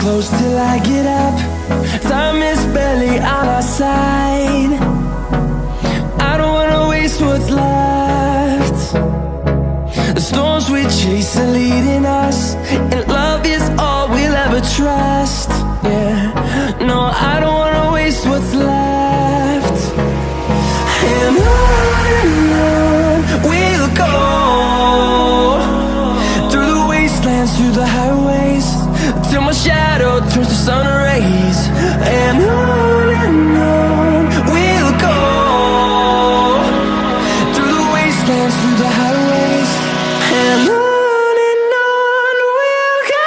close till I get up. Time is barely on our side. I don't wanna waste what's left. The storms we chase are leading us, and love is all we'll ever trust. Yeah, no, I don't wanna waste what's left. And on we'll go, through the wastelands, through the highways, till my shadow turns to sun rays. And on we'll go, through the wastelands, through the highways, and on we'll go.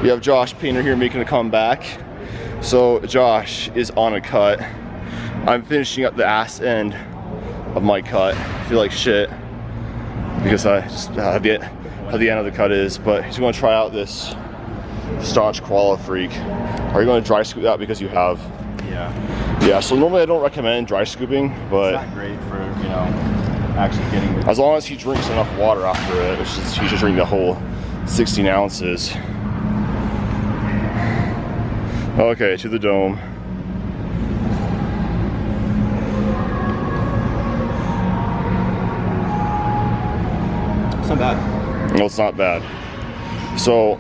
We have Josh Painter here making a comeback. So Josh is on a cut. I'm finishing up the ass end of my cut. I feel like shit because I just how the end of the cut is, but he's going to try out this Staunch Koala Freak. Are you going to dry scoop that because you have? Yeah, so normally I don't recommend dry scooping, but it's not great for, you know, actually getting it. As long as he drinks enough water after it, which is he should drink the whole 16 ounces. Okay, to the dome. It's not bad. No, it's not bad. So,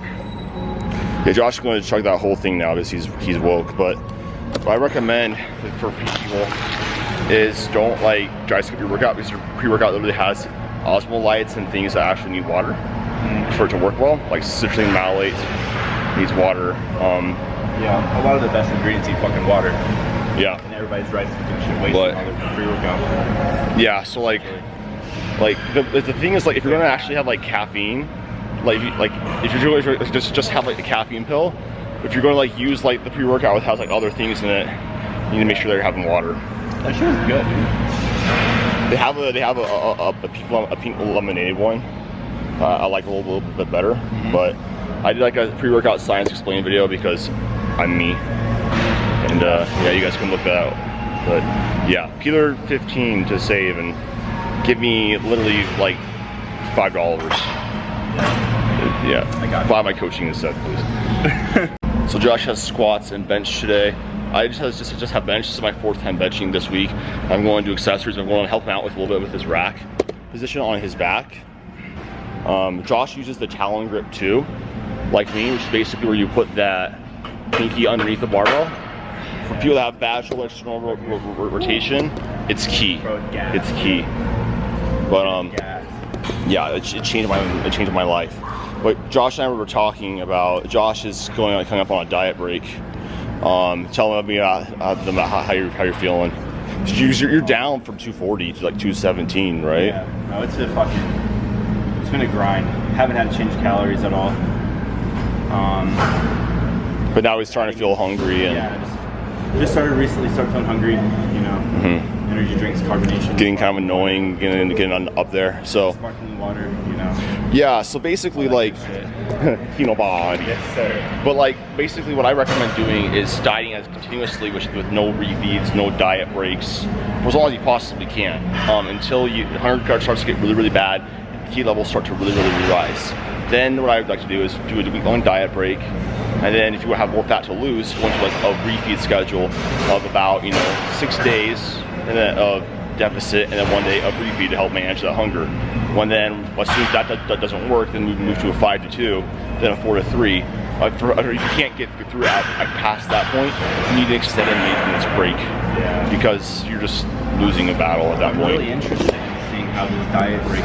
yeah, Josh is going to chug that whole thing now because he's woke. But what I recommend for people is don't like dry scoop your workout because your pre-workout literally has osmolytes and things that actually need water for it to work well. Like citrulline malate needs water. Yeah, a lot of the best ingredients need fucking water. Yeah. And everybody's dry scooping shit wasting all their pre-workout. Yeah, so like the thing is, like, if you're gonna actually have like caffeine, if you're doing just have like a caffeine pill, if you're gonna like use like the pre-workout which has like other things in it, you need to make sure they're having water. That shit is good, dude. They have a pink lemonade one. I like a little bit better, but I did like a pre-workout science explain video because I'm me, and yeah, you guys can look that out. But yeah, Peeler 15 to save and give me literally like $5. Yeah, I got buy my coaching instead, please. So Josh has squats and bench today. I just have bench. This is my 4th time benching this week. I'm going to do accessories. I'm going to help him out with a little bit with his rack position on his back. Josh uses the Talon grip too, like me, which is basically where you put that pinky underneath the barbell. For people that have bad shoulder external rotation, it's key. It's key. But yeah, it changed my life. But Josh and I were talking about, Josh is coming up on a diet break. Tell me about how you're feeling. You're down from 240 to like 217, right? Yeah. No, it's been a grind. Haven't had to change calories at all. But now he's starting to feel hungry and yeah, just started feeling hungry. You know, energy drinks, carbonation. Getting kind of annoying, getting up there. So sparkling water, you know. Yeah, so basically like you know, body. Yes, sir. But like basically what I recommend doing is dieting as continuously with no refeeds, no diet breaks, for as long as you possibly can, until your hunger starts to get really bad, and T levels start to really rise. Then what I would like to do is do a week-long diet break, and then if you have more fat to lose, go into like a refeed schedule of about 6 days, and then of deficit and then 1 day of refeed to help manage that hunger. As soon as that doesn't work, then we move to a 5 to 2, then a 4 to 3. If you can't get through at past that point, you need to extend a maintenance break because you're just losing a battle at that point. I'm really interested in seeing how this diet break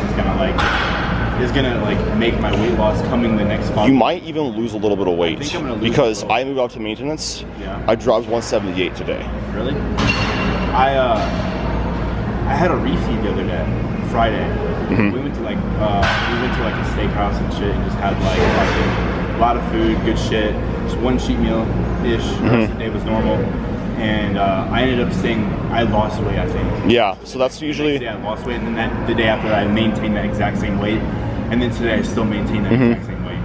is gonna make my weight loss coming the next fall. You might even lose a little bit of weight I think I'm gonna lose because I moved out to maintenance. Yeah. I dropped 178 today. Really? I had a refeed the other day, Friday. Mm-hmm. We went to like a steakhouse and shit, and just had like a lot of food, good shit. Just one cheat meal ish. The rest of the day was normal, and I ended up saying I lost weight. I think. Yeah. So that's usually. Yeah, I lost weight, and then the day after I maintained that exact same weight, and then today I still maintain that exact same weight.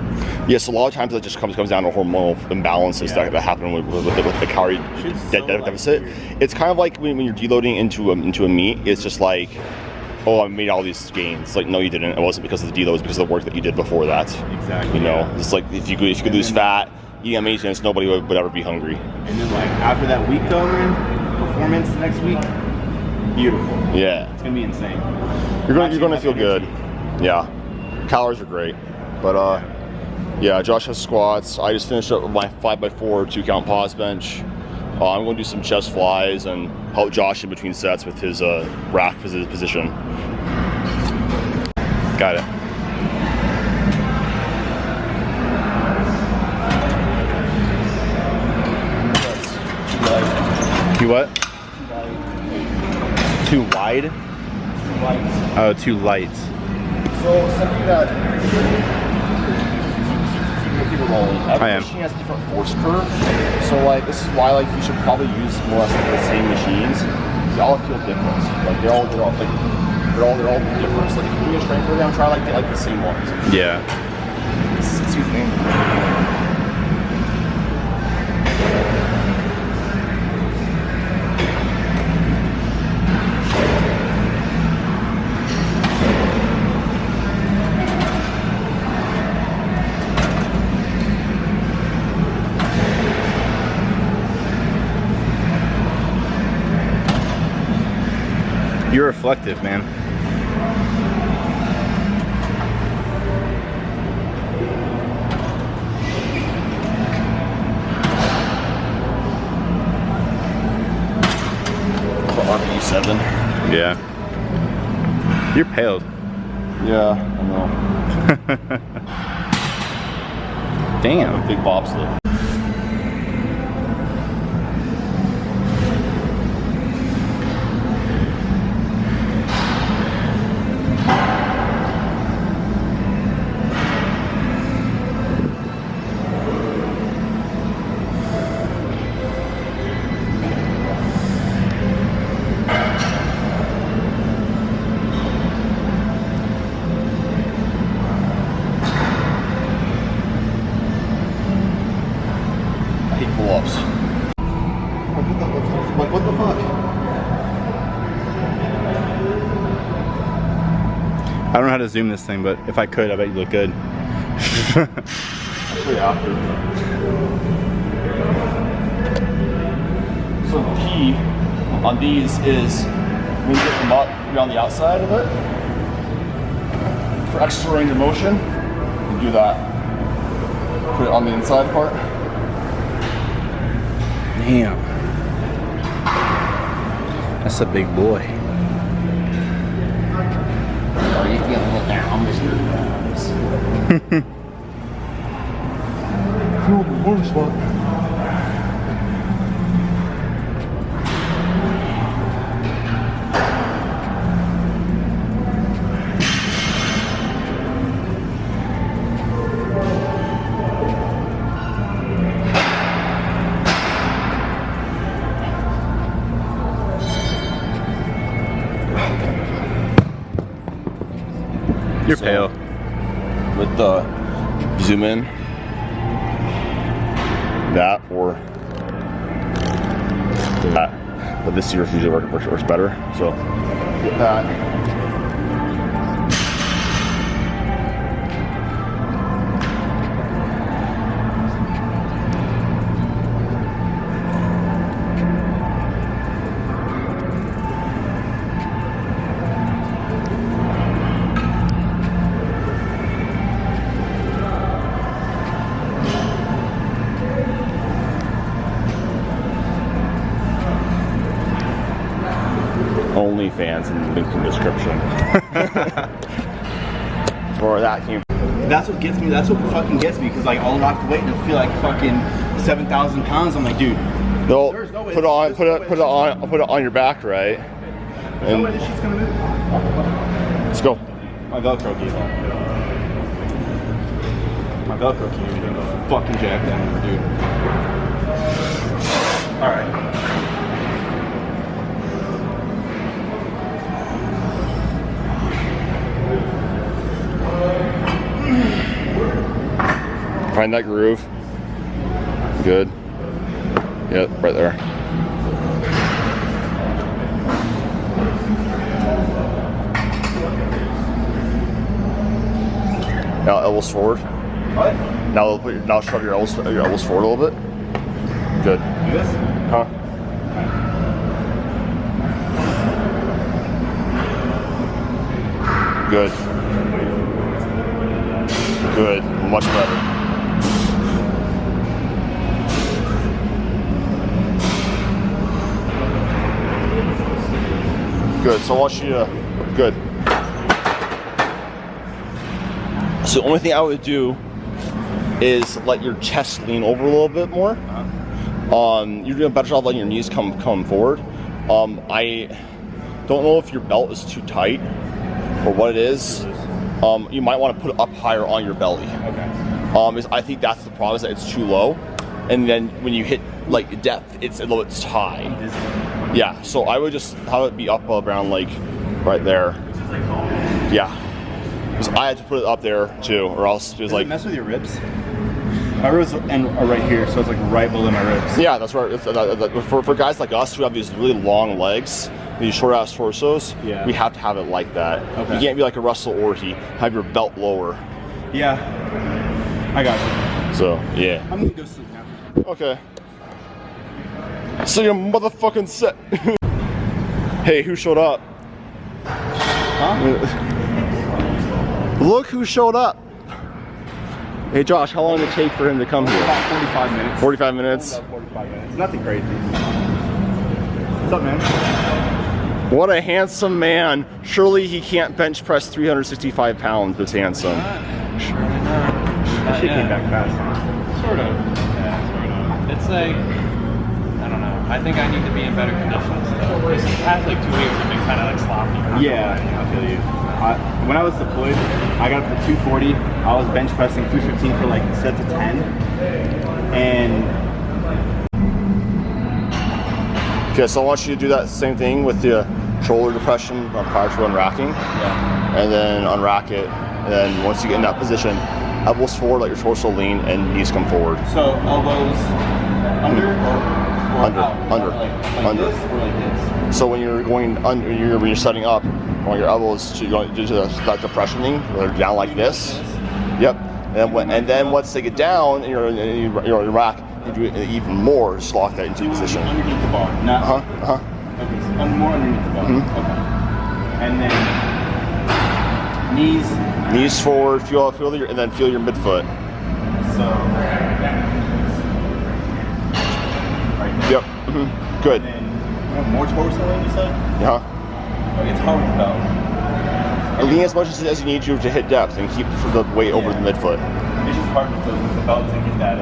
Yes, a lot of times that just comes down to hormonal imbalances that happen with the calorie deficit. It's kind of like when you're deloading into a meat. It's just like, oh, I made all these gains. Like, no, you didn't. It wasn't because of the deload. It's because of the work that you did before that. Exactly. You know, it's like if you could lose fat, eating maintenance, nobody would ever be hungry. And then like after that week though, man, performance next week, beautiful. Yeah. It's gonna be insane. You're gonna feel good. Yeah. Calories are great, but yeah, Josh has squats. I just finished up with my 5x4 2-count pause bench. I'm going to do some chest flies and help Josh in between sets with his rack position. Got it. You what? Too wide? Too light. Oh, too light. So something that keep it rolling. Every machine has a different force curve. So like this is why like you should probably use more or less like the same machines. They all feel different. Like they're all different. So like if you do a strength program, try like the same ones. Yeah. Excuse me. You're reflective, man. RP7. Yeah. You're pale. Yeah, I know. Damn. Big bobsled. Pull-ups. What the fuck? I don't know how to zoom this thing, but if I could, I bet you look good. Pretty accurate. So the key on these is when you get them up, be on the outside of it. For extra range of motion, you do that. Put it on the inside part. Damn. That's a big boy. Are you feeling it down, Mr. Feel the warm spot. You're pale. With the zoom in, that or that, but this year usually works better. So get that. OnlyFans in the link in the description. For that came. That's what gets me. That's what fucking gets me. Because like I'll rock the weight and it'll feel like fucking 7,000 pounds. I'm like, dude. No, there's no way put it on your back, right? There's no way this shit's gonna move. Let's go. My Velcro key. My Velcro key is gonna fucking jack down over, dude. All right. Find that groove. Good. Yep, right there. Now elbows forward. What? Now shove your elbows forward a little bit. Good. Do this? Huh? Good. Good. Much better. Good. So I want you to. Good. So the only thing I would do is let your chest lean over a little bit more. You're doing a better job letting your knees come forward. I don't know if your belt is too tight or what it is. You might want to put it up higher on your belly. Okay. I think that's the problem, is that it's too low, and then when you hit like depth, it's a little bit high. Yeah. So I would just have it be up around like right there. Yeah. Because I had to put it up there too, or else it was like. Does it mess with your ribs? My ribs are right here, so it's like right below my ribs. Yeah, that's right. For guys like us who have these really long legs, these short ass torsos, yeah, we have to have it like that. Okay. You can't be like a Russell Orhe, have your belt lower. Yeah, I got you. So yeah. I'm gonna go sleep now. Okay. So you're motherfucking set. Hey, who showed up? Huh? Look who showed up. Hey Josh, how long did it take for him to come here? About 45 minutes. 45 minutes? About 45 minutes. Nothing crazy. What's up, man? What a handsome man. Surely he can't bench press 365 pounds, but handsome. Surely not. That shit came back fast. Sort of. Yeah, sort of. It's like, I don't know. I think I need to be in better conditions though. Because the past like 2 weeks I've been kind of like sloppy. Yeah, I feel you. When I was deployed, I got up to 240. I was bench pressing 315 for like set to 10. And okay, so I want you to do that same thing with the shoulder depression prior to unracking. yeah. And then unrack it. And then once you get in that position, elbows forward, let your torso lean, and knees come forward. So elbows under or Under, out? under, Like under. this or like this? So when you're going under, when you're setting up, on your elbows, you're going to do that depression thing, where they're down like this. Yep. And then once they get down, and you're in rack, you do it even more, just lock that into position. Underneath the bar, not. Okay, So more underneath the bar. Okay. And then knees forward, and then feel your midfoot. So. Right there. Yep. Good. And then more torso lean, you said? It's hard with the belt. Lean as much as you need to hit depth, and keep the weight over the midfoot. It's just hard with the belt to get that.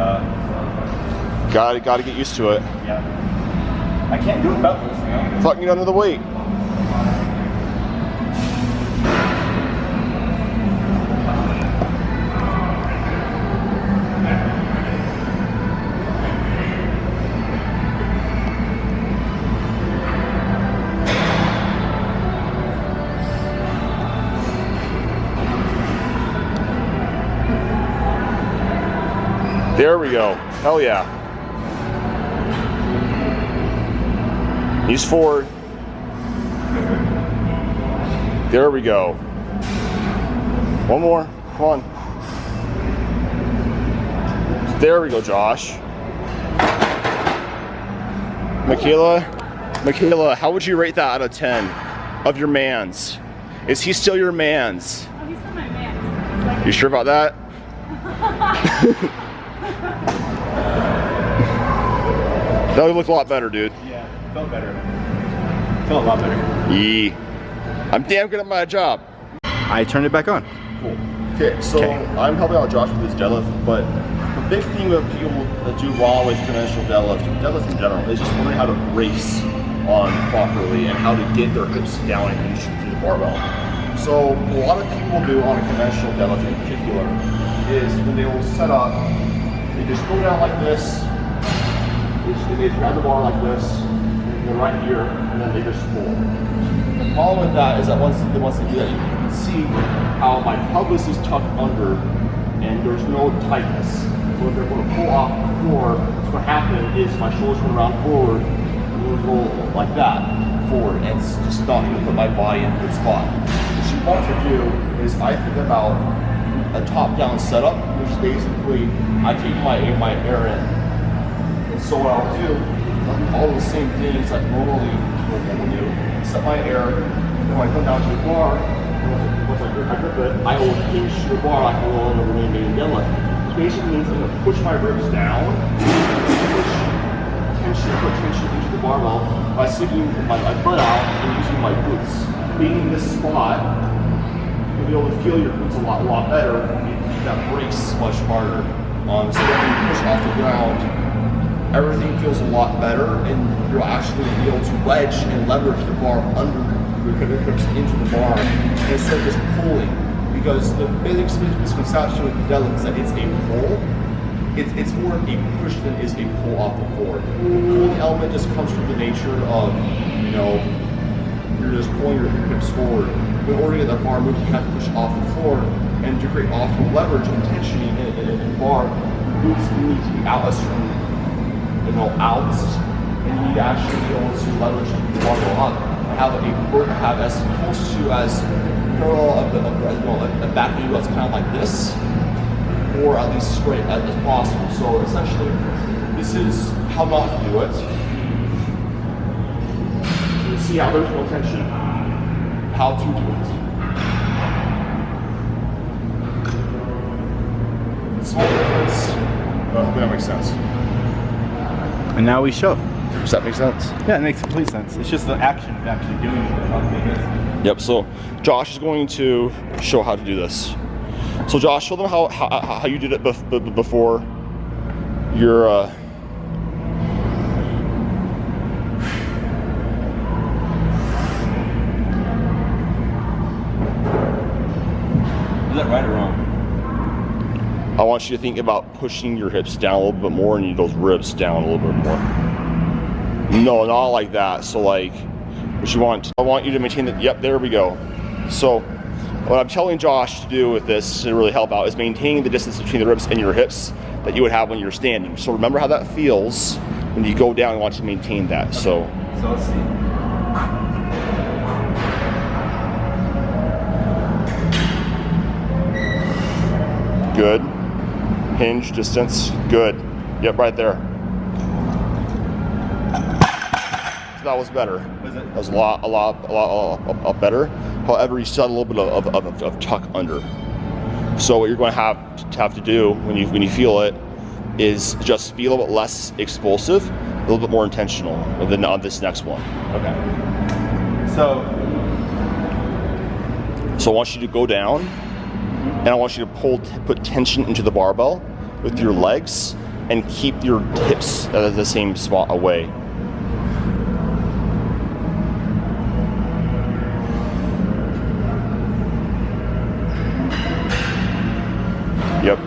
Got to get used to it. Yeah. I can't do it beltless, you know. Fucking get under the weight. There we go. Hell yeah. Knees forward. There we go. One more. Come on. There we go, Josh. Michaela, how would you rate that out of 10 of your mans? Is he still your mans? Oh, he's still my man. Like, You sure about that? That would look a lot better, dude. Yeah, felt better. Felt a lot better. I'm damn good at my job. I turned it back on. Cool. Okay, so I'm helping out Josh with his deadlift, but the big thing with people that do wrong with conventional deadlift in general, is just learning how to brace on properly and how to get their hips down and into the barbell. So a lot of people do on a conventional deadlift in particular is when they will set up, they just go down like this, they grab the bar like this, and they're right here, and then they just pull. The problem with that is that once they do that, you can see how my pelvis is tucked under and there's no tightness. So if they're going to pull off the floor, what's going to happen is my shoulders going around forward, and we'll go like that forward, and it's just not going to put my body in a good spot. What you want to do is I think about a top-down setup, which is basically I take my air in. And so what I'll do is I'll do all the same things like normally people will do. Set my air, and when I come down to the bar, once I grip it, I will hinge the bar like a little in the remaining deadlift. Which basically means I'm going to push my ribs down, put tension into the barbell by sticking my butt out and using my glutes. Being in this spot, you'll be able to feel your glutes a lot better and keep that brace much harder. So when you push off the ground, everything feels a lot better and you'll actually be able to wedge and leverage the bar under your hips into the bar instead of just pulling. Because the basic misconception with the deadlift is that it's a pull. It's more a push than is a pull off the floor. The pulling element just comes from the nature of, you're just pulling your hips forward. In order to get that bar moving, you have to push off the floor, and to create optimal leverage and tension in the bar, your glutes need to be out a certain outs, and you need to actually be able to leverage the barbell up and have as close to as parallel of the back of you that's kind of like this, or at least straight as possible. So essentially, this is how not to do it. You see how there's no tension. How to do it. Small difference. Hopefully that makes sense. And now we show. Does that make sense? Yeah, it makes complete sense. It's just the action of actually doing it. Yep, so Josh is going to show how to do this. So Josh, show them how you did it before your Is that right or wrong? I want you to think about pushing your hips down a little bit more and those ribs down a little bit more. No, not like that. So like, what you want, I want you to maintain that, yep, there we go. So what I'm telling Josh to do with this to really help out is maintaining the distance between the ribs and your hips that you would have when you're standing. So remember how that feels when you go down. I want you to maintain that. Okay. So let's see. Good. Hinge distance. Good. Yep, right there. So that was better. Was it? That was a lot better. However, you still had a little bit of tuck under. So what you're going to have to do when you feel it is just be a little bit less explosive, a little bit more intentional than on this next one. Okay. So I want you to go down, and I want you to put tension into the barbell with your legs, and keep your hips at the same spot away. Yep.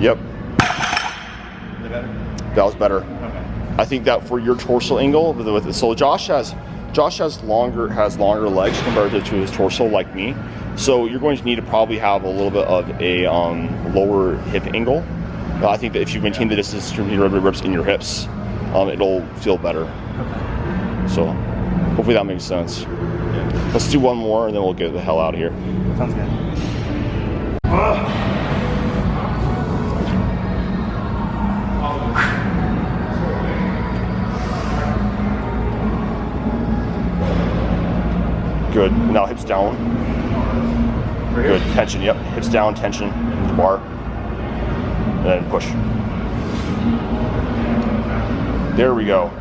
Yep. Is that better? That was better. Okay. I think that for your torso angle, so Josh has longer legs compared to his torso, like me. So you're going to need to probably have a little bit of a lower hip angle. I think that if you maintain the distance between your ribs and your hips, it'll feel better. Okay. So hopefully that makes sense. Yeah. Let's do one more and then we'll get the hell out of here. Sounds good. Good. Now hips down. Good. Tension. Yep. Hips down. Tension. The bar. And then push. There we go.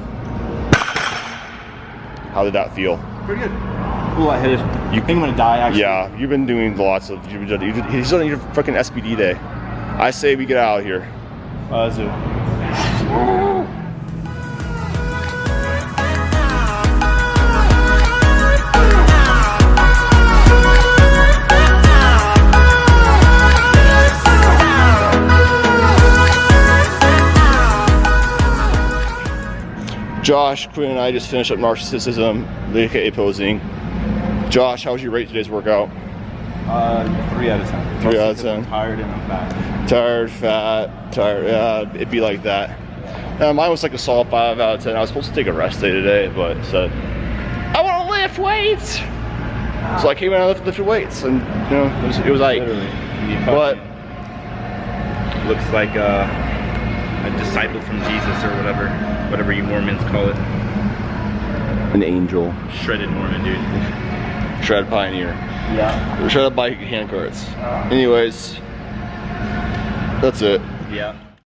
How did that feel? Pretty good. A little lightheaded. You think I'm gonna die? Actually. Yeah, you've been doing lots of. He's on your freaking SBD day. I say we get out of here. Let's do it. Josh, Quinn, and I just finished up narcissism, aka posing. Josh, how was your rate today's workout? 3 out of 10. 3 out of 10. I'm tired and I'm fat. Tired, fat, tired. Yeah, it'd be like that. Mine was like a solid 5 out of 10. I was supposed to take a rest day today, but said I want to lift weights. So I came in and lifted weights, and you know it was like. But looks like a disciple from Jesus or whatever you Mormons call it. an angel. Shredded Mormon, dude. Shred pioneer. Yeah. Shredded by hand carts. Anyways, that's it. Yeah.